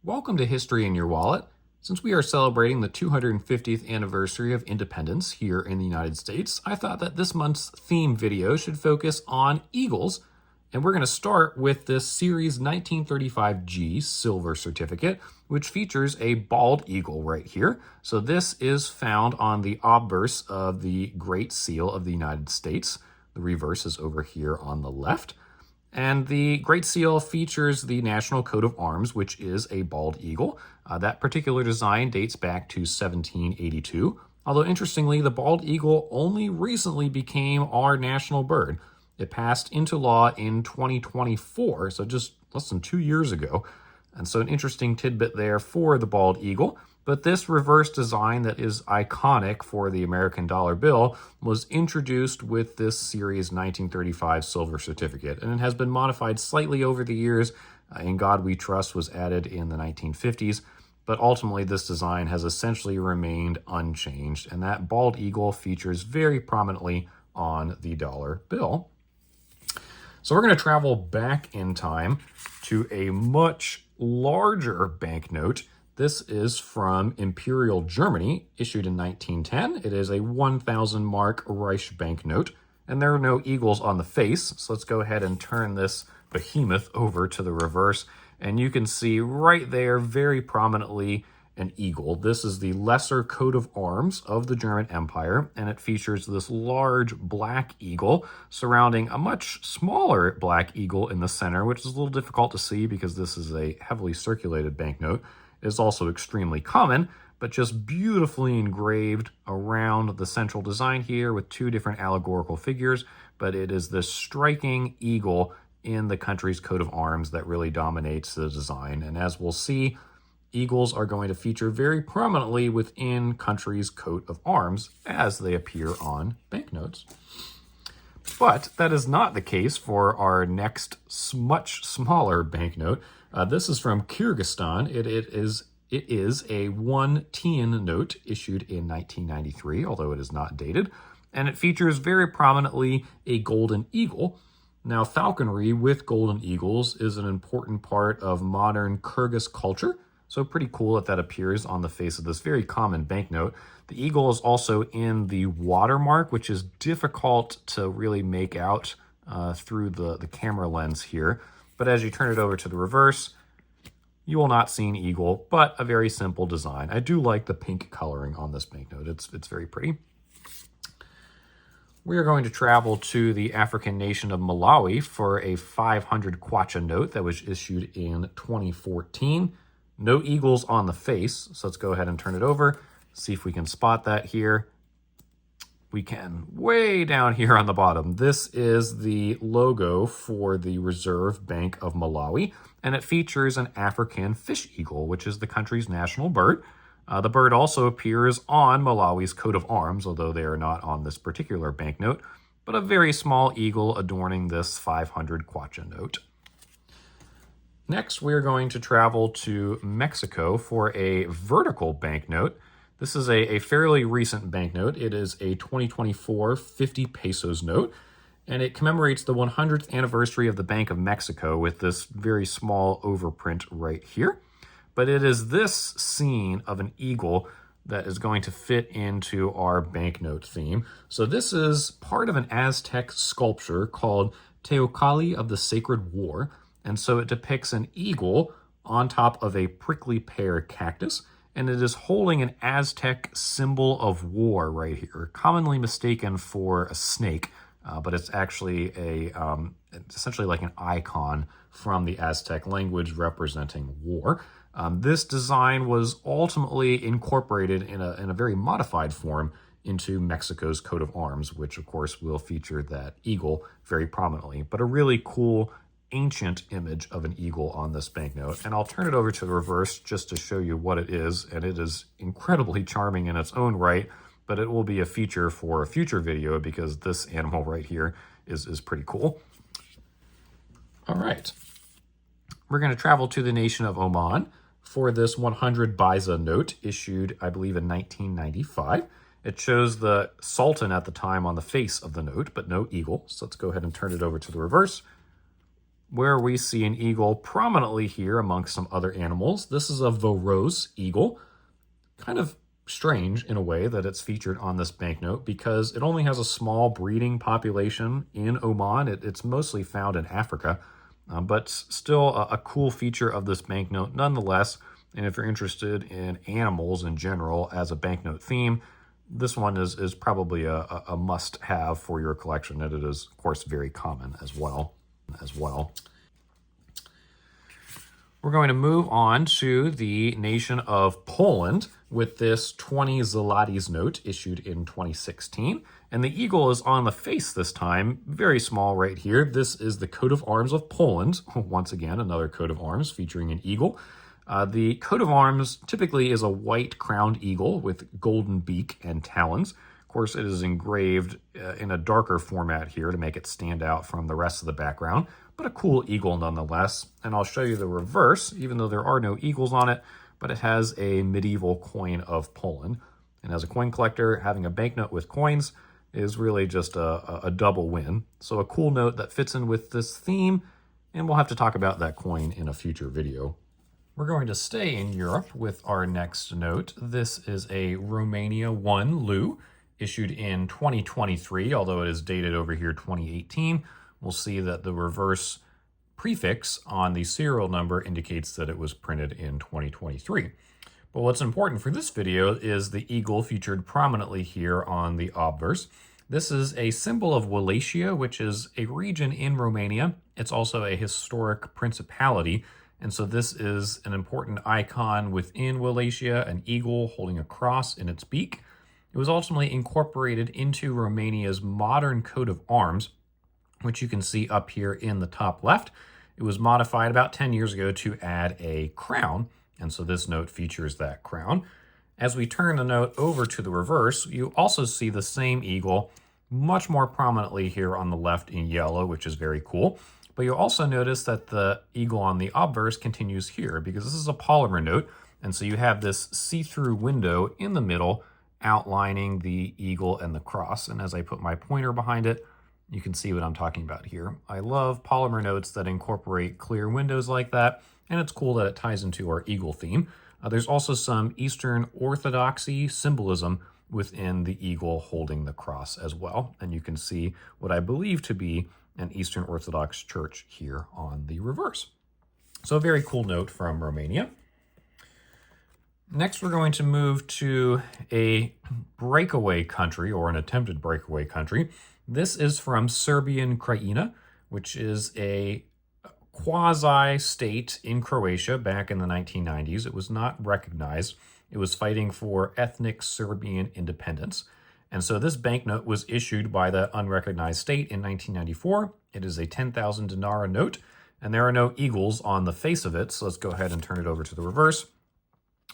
Welcome to History in Your Wallet. Since we are celebrating the 250th anniversary of independence here in the United States, I thought that this month's theme video should focus on eagles, and we're going to start with this Series 1935G silver certificate, which features a bald eagle right here. So this is found on the obverse of the Great Seal of the United States. The reverse is over here on the left. And the Great Seal features the national coat of arms, which is a bald eagle. That particular design dates back to 1782. Although interestingly, the bald eagle only recently became our national bird. It passed into law in 2024, so just less than 2 years ago. And so an interesting tidbit there for the bald eagle. But this reverse design that is iconic for the American dollar bill was introduced with this Series 1935 silver certificate, and it has been modified slightly over the years. In God We Trust was added in the 1950s, but ultimately this design has essentially remained unchanged, and that bald eagle features very prominently on the dollar bill. So we're going to travel back in time to a much larger banknote. This is from Imperial Germany, issued in 1910. It is a 1,000 mark Reich banknote, and there are no eagles on the face. So let's go ahead and turn this behemoth over to the reverse, and you can see right there very prominently an eagle. This is the lesser coat of arms of the German Empire, and it features this large black eagle surrounding a much smaller black eagle in the center, which is a little difficult to see because this is a heavily circulated banknote. Is also extremely common, but just beautifully engraved around the central design here with two different allegorical figures. But it is this striking eagle in the country's coat of arms that really dominates the design. And as we'll see, eagles are going to feature very prominently within countries' coat of arms as they appear on banknotes. But that is not the case for our next much smaller banknote. This is from Kyrgyzstan. It is a 1 tian note issued in 1993, although it is not dated, and it features very prominently a golden eagle. Now, falconry with golden eagles is an important part of modern Kyrgyz culture, so pretty cool that appears on the face of this very common banknote. The eagle is also in the watermark, which is difficult to really make out through the camera lens here. But as you turn it over to the reverse, you will not see an eagle, but a very simple design. I do like the pink coloring on this banknote. It's very pretty. We are going to travel to the African nation of Malawi for a 500 kwacha note that was issued in 2014. No eagles on the face, so let's go ahead and turn it over, see if we can spot that here. We can, way down here on the bottom. This is the logo for the Reserve Bank of Malawi, and it features an African fish eagle, which is the country's national bird. The bird also appears on Malawi's coat of arms, although they are not on this particular banknote, but a very small eagle adorning this 500 kwacha note. Next, we're going to travel to Mexico for a vertical banknote. This is a fairly recent banknote. It is a 2024 50 pesos note, and it commemorates the 100th anniversary of the Bank of Mexico with this very small overprint right here. But it is this scene of an eagle that is going to fit into our banknote theme. So this is part of an Aztec sculpture called Teocalli of the Sacred War, and so it depicts an eagle on top of a prickly pear cactus, and it is holding an Aztec symbol of war right here, commonly mistaken for a snake, but it's actually essentially like an icon from the Aztec language representing war. This design was ultimately incorporated in a very modified form into Mexico's coat of arms, which of course will feature that eagle very prominently, but a really cool ancient image of an eagle on this banknote. And I'll turn it over to the reverse just to show you what it is, and it is incredibly charming in its own right, but it will be a feature for a future video because this animal right here is pretty cool. All right, we're going to travel to the nation of Oman for this 100 Baisa note issued, I believe, in 1995. It shows the Sultan at the time on the face of the note, but no eagle. So let's go ahead and turn it over to the reverse. where we see an eagle prominently here amongst some other animals. This is a Vorose eagle. Kind of strange in a way that it's featured on this banknote because it only has a small breeding population in Oman. It's mostly found in Africa, but still a cool feature of this banknote nonetheless. And if you're interested in animals in general as a banknote theme, this one is probably a must-have for your collection, and it is, of course, very common as well. We're going to move on to the nation of Poland with this 20 zlotys note issued in 2016. And the eagle is on the face this time, very small right here. This is the coat of arms of Poland. Once again, another coat of arms featuring an eagle. The coat of arms typically is a white crowned eagle with golden beak and talons. Of course, it is engraved in a darker format here to make it stand out from the rest of the background, but a cool eagle nonetheless. And I'll show you the reverse, even though there are no eagles on it, but it has a medieval coin of Poland. And as a coin collector, having a banknote with coins is really just a double win. So a cool note that fits in with this theme, and we'll have to talk about that coin in a future video. We're going to stay in Europe with our next note. This is a Romania 1 leu, issued in 2023, although it is dated over here 2018. We'll see that the reverse prefix on the serial number indicates that it was printed in 2023. But what's important for this video is the eagle featured prominently here on the obverse. This is a symbol of Wallachia, which is a region in Romania. It's also a historic principality. And so this is an important icon within Wallachia, an eagle holding a cross in its beak. It was ultimately incorporated into Romania's modern coat of arms, which you can see up here in the top left. It was modified about 10 years ago to add a crown, and so this note features that crown. As we turn the note over to the reverse, you also see the same eagle much more prominently here on the left in yellow, which is very cool. But you'll also notice that the eagle on the obverse continues here because this is a polymer note, and so you have this see-through window in the middle outlining the eagle and the cross. And as I put my pointer behind it, you can see what I'm talking about here. I love polymer notes that incorporate clear windows like that, and it's cool that it ties into our eagle theme. There's also some Eastern Orthodoxy symbolism within the eagle holding the cross as well. And you can see what I believe to be an Eastern Orthodox church here on the reverse. So a very cool note from Romania. Next, we're going to move to a breakaway country, or an attempted breakaway country. This is from Serbian Krajina, which is a quasi-state in Croatia back in the 1990s. It was not recognized. It was fighting for ethnic Serbian independence. And so this banknote was issued by the unrecognized state in 1994. It is a 10,000 dinara note, and there are no eagles on the face of it. So let's go ahead and turn it over to the reverse,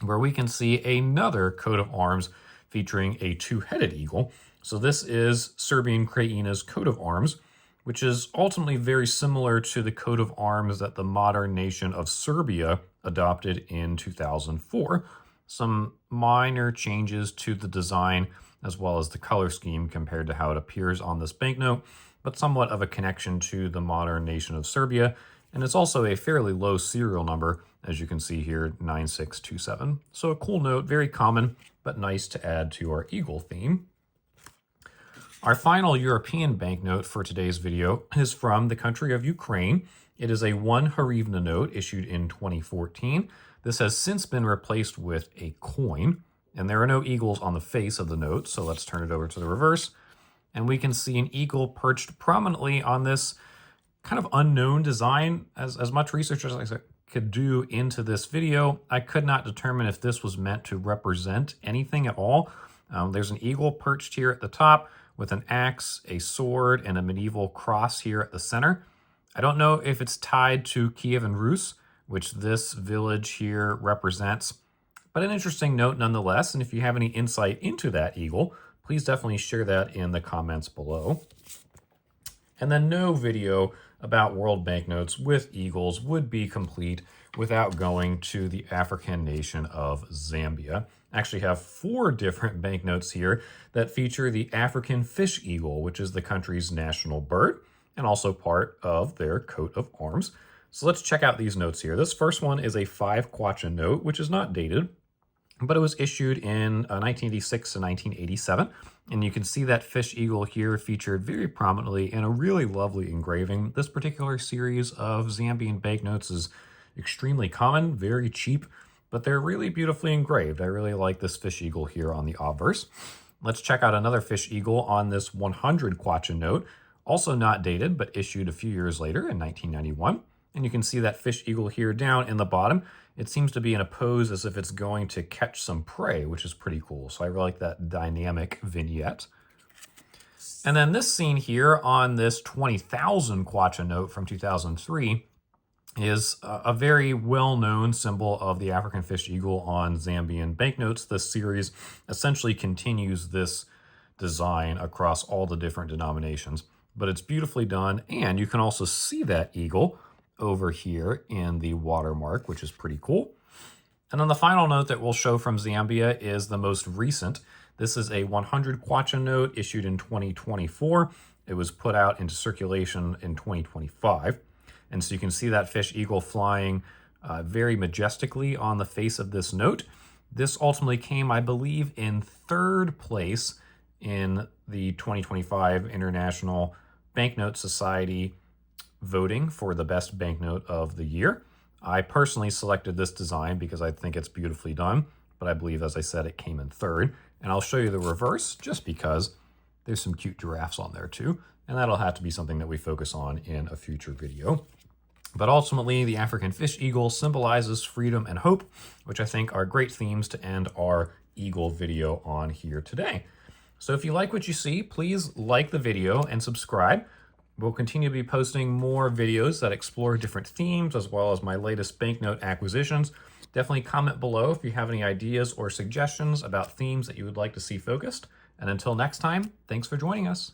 where we can see another coat of arms featuring a two-headed eagle. So this is Serbian Krajina's coat of arms, which is ultimately very similar to the coat of arms that the modern nation of Serbia adopted in 2004. Some minor changes to the design as well as the color scheme compared to how it appears on this banknote, but somewhat of a connection to the modern nation of Serbia. And it's also a fairly low serial number, as you can see here, 9627. So a cool note, very common, but nice to add to our eagle theme. Our final European banknote for today's video is from the country of Ukraine. It is a 1 hryvnia note issued in 2014. This has since been replaced with a coin, and there are no eagles on the face of the note, so let's turn it over to the reverse. And we can see an eagle perched prominently on this kind of unknown design. As much research as I could do into this video, I could not determine if this was meant to represent anything at all. There's an eagle perched here at the top with an axe, a sword, and a medieval cross here at the center. I don't know if it's tied to Kiev and Rus, which this village here represents, but an interesting note nonetheless. And if you have any insight into that eagle, please definitely share that in the comments below. And then no video about world banknotes with eagles would be complete without going to the African nation of Zambia. I actually have 4 different banknotes here that feature the African fish eagle, which is the country's national bird. and also part of their coat of arms. So let's check out these notes here. This first one is a 5 kwacha note, which is not dated, but it was issued in 1986 to 1987. And you can see that fish eagle here featured very prominently in a really lovely engraving. This particular series of Zambian banknotes is extremely common, very cheap, but they're really beautifully engraved. I really like this fish eagle here on the obverse. Let's check out another fish eagle on this 100 kwacha note, also not dated, but issued a few years later in 1991. And you can see that fish eagle here down in the bottom. It seems to be in a pose as if it's going to catch some prey, which is pretty cool. So I really like that dynamic vignette. And then this scene here on this 20,000 kwacha note from 2003 is a very well-known symbol of the African fish eagle on Zambian banknotes. This series essentially continues this design across all the different denominations, but it's beautifully done. And you can also see that eagle over here in the watermark, which is pretty cool. And then the final note that we'll show from Zambia is the most recent. This is a 100 kwacha note issued in 2024. It was put out into circulation in 2025. And so you can see that fish eagle flying very majestically on the face of this note. This ultimately came, I believe, in 3rd place in the 2025 International Banknote Society voting for the best banknote of the year. I personally selected this design because I think it's beautifully done, but I believe, as I said, it came in 3rd. And I'll show you the reverse just because there's some cute giraffes on there too, and that'll have to be something that we focus on in a future video. But ultimately, the African fish eagle symbolizes freedom and hope, which I think are great themes to end our eagle video on here today. So if you like what you see, please like the video and subscribe. We'll continue to be posting more videos that explore different themes, as well as my latest banknote acquisitions. Definitely comment below if you have any ideas or suggestions about themes that you would like to see focused. And until next time, thanks for joining us.